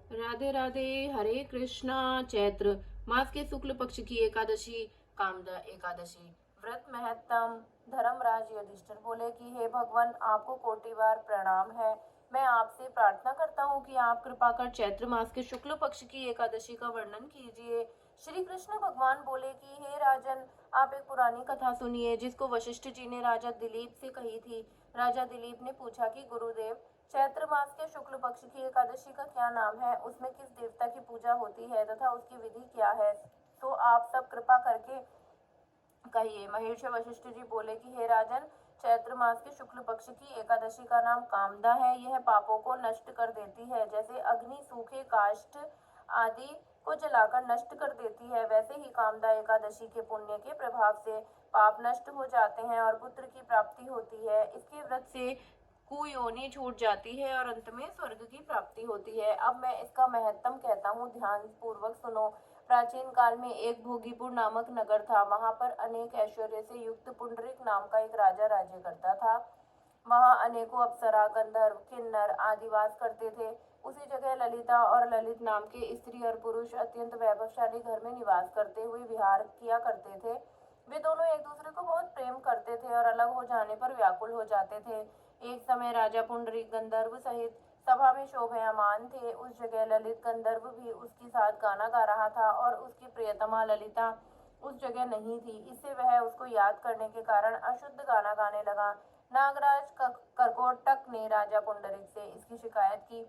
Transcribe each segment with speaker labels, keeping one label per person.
Speaker 1: राधे राधे। हरे कृष्णा। चैत्र मास के शुक्ल पक्ष की एकादशी कामदा एकादशी व्रत महत्तम। धर्मराज युधिष्ठिर बोले कि हे भगवान, आपको कोटि बार प्रणाम है। मैं आपसे प्रार्थना करता हूँ कि आप कृपा कर चैत्र मास के शुक्ल पक्ष की एकादशी का वर्णन कीजिए। श्री कृष्ण भगवान बोले कि हे राजन, आप एक पुरानी कथा सुनिए जिसको वशिष्ठ जी ने राजा दिलीप से कही थी। राजा दिलीप ने पूछा कि गुरुदेव, चैत्र मास के शुक्ल पक्ष की एकादशी का क्या नाम है, उसमें किस देवता की पूजा होती है तथा उसकी विधि क्या है, तो आप सब कृपा करके कहिए। महर्षि वशिष्ठ जी बोले कि हे राजन, चैत्र मास के शुक्ल पक्ष की एकादशी का नाम कामदा है। यह पापों को नष्ट कर देती है। जैसे अग्नि सूखे काष्ठ आदि को जलाकर नष्ट कर देती है, वैसे ही कामदा एकादशी के पुण्य के प्रभाव से पाप नष्ट हो जाते हैं और पुत्र की प्राप्ति होती है। इसके व्रत से कुयोनि छूट जाती है और अंत में स्वर्ग की प्राप्ति होती है। अब मैं इसका महत्तम कहता हूँ, ध्यान पूर्वक सुनो। प्राचीन काल में एक भोगीपुर नामक नगर था। वहां पर अनेक ऐश्वर्य से युक्त पुंडरीक नाम का एक राजा राज्य करता था। वहां अनेकों अप्सरा, गंधर्व, किन्नर आदि वास करते थे। उसी जगह ललिता और ललित नाम के स्त्री और पुरुष अत्यंत वैभवशाली घर में निवास करते हुए विहार किया करते थे। वे दोनों एक दूसरे को बहुत प्रेम करते थे और अलग हो जाने पर व्याकुल हो जाते थे। एक समय राजा पुंडरीक गंधर्व सहित सभा में शोभायमान थे। उस जगह ललित गंधर्व भी उसके साथ गाना गा रहा था और उसकी प्रियतमा ललिता उस जगह नहीं थी। इससे वह उसको याद करने के कारण अशुद्ध गाना गाने लगा। नागराज करकोटक ने राजा पुंडरीक से इसकी शिकायत की।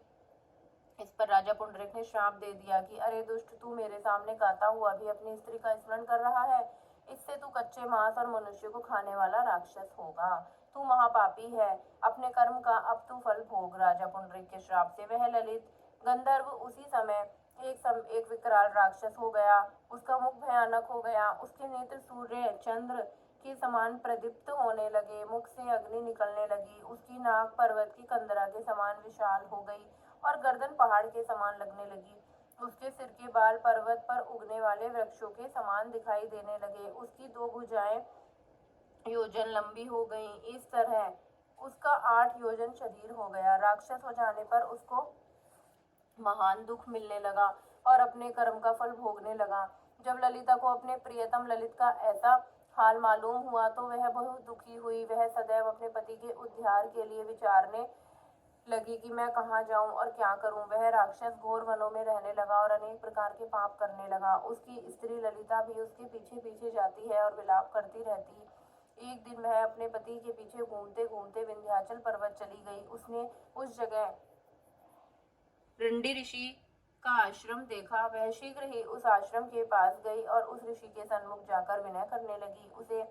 Speaker 1: इस पर राजा पुंडरीक ने श्राप दे दिया कि अरे दुष्ट, तू मेरे सामने गाता हुआ भी अपनी स्त्री का स्मरण कर रहा है। इससे तू कच्चे मांस और मनुष्य को खाने वाला राक्षस होगा। तू महापापी है। अपने कर्म का अब तू फल भोग। राजा पुंडरीक के श्राप से वह ललित गंधर्व उसी समय एक विकराल राक्षस हो गया। उसका मुख भयानक हो गया। उसके नेत्र सूर्य चंद्र के समान प्रदीप्त होने लगे। मुख से अग्नि निकलने लगी। उसकी नाक पर्वत की कंदरा के समान विशाल हो गई और गर्दन पहाड़ के समान लगने लगी। उसके सिर के बाल पर्वत पर उगने वाले वृक्षों के समान दिखाई देने लगे। उसकी दो भुजाएं योजन लंबी हो गईं। इस तरह उसका 8 योजन शरीर हो गया। राक्षस हो जाने पर उसको महान दुख मिलने लगा और अपने कर्म का फल भोगने लगा। जब ललिता को अपने प्रियतम ललित का ऐसा हाल मालूम हुआ तो वह बहुत दुखी हुई। वह सदैव अपने पति के उद्धार के लिए विचारने लगी कि मैं कहाँ जाऊं और क्या करूं। वह राक्षस घोर वनों में रहने लगा और अनेक प्रकार के पाप करने लगा। उसकी स्त्री ललिता भी उसके पीछे पीछे जाती है और विलाप करती रहती। एक दिन वह अपने पति के पीछे घूमते घूमते विंध्याचल पर्वत चली गई। उसने उस जगह रंडी ऋषि का आश्रम देखा। वह शीघ्र ही उस आश्रम के पास गई और उस ऋषि के सन्मुख जाकर विनय करने लगी। उसे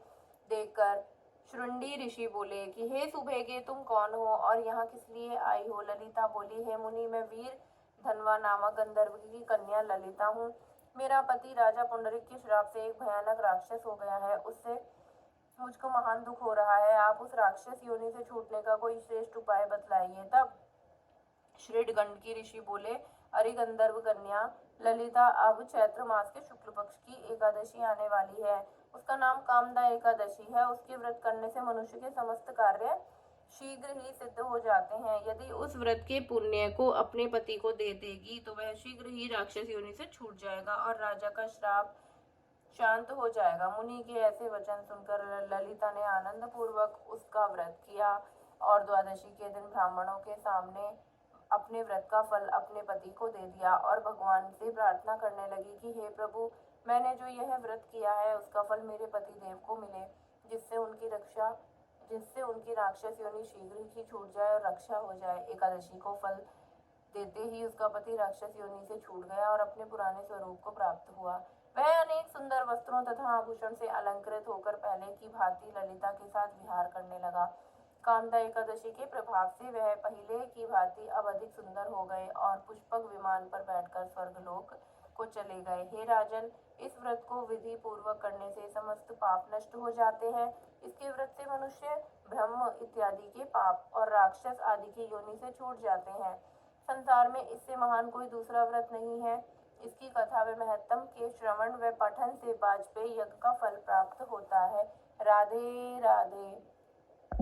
Speaker 1: देखकर शृंडी ऋषि बोले कि हे सुभेगे, तुम कौन हो और यहाँ किस लिए आई हो। ललिता बोली, हे मुनि, मैं वीर धनवा नामक गंधर्व की कन्या ललिता हूँ। मेरा पति राजा पुंडरीक के श्राप से एक भयानक राक्षस हो गया है। उससे मुझको महान दुख हो रहा है। आप उस राक्षस योनि से छूटने का कोई श्रेष्ठ उपाय बतलाइए। तब श्रीडगंड की ऋषि बोले, अरे गंधर्व कन्या ललिता, अब चैत्र मास के शुक्ल पक्ष की एकादशी आने वाली है। उसका नाम कामदा एकादशी है। उसके व्रत करने से मनुष्य के समस्त कार्य शीघ्र ही सिद्ध हो जाते हैं। यदि उस व्रत के पुण्य को अपने पति को दे देगी तो वह शीघ्र ही राक्षस योनि से छूट जाएगा और राजा का श्राप शांत हो जाएगा। मुनि के ऐसे वचन सुनकर ललिता ने आनंद पूर्वक उसका व्रत किया और द्वादशी के दिन ब्राह्मणों के सामने अपने व्रत का फल अपने पति को दे दिया और भगवान से प्रार्थना करने लगी कि हे प्रभु, मैंने जो यह व्रत किया है उसका फल मेरे पति देव को मिले, जिससे उनकी राक्षस योनि शीघ्र ही छूट जाए और रक्षा हो जाए। एकादशी को फल देते ही उसका पति राक्षस योनि से छूट गया और अपने पुराने स्वरूप को प्राप्त हुआ। वह अनेक सुंदर वस्त्रों तथा आभूषण से अलंकृत होकर पहले की भांति ललिता के साथ विहार करने लगा। कामदा एकादशी के प्रभाव से वह पहले की भांति अब अधिक सुंदर हो गए और पुष्पक विमान पर बैठकर स्वर्गलोक को चले गए। हे राजन, इस व्रत को विधि पूर्वक करने से समस्त पाप नष्ट हो जाते हैं। इसके व्रत से मनुष्य ब्रह्म इत्यादि के पाप और राक्षस आदि की योनि से छूट जाते हैं। संसार में इससे महान कोई दूसरा व्रत नहीं है। इसकी कथा व महत्तम के श्रवण व पठन से वाजपेयी यज्ञ का फल प्राप्त होता है। राधे राधे।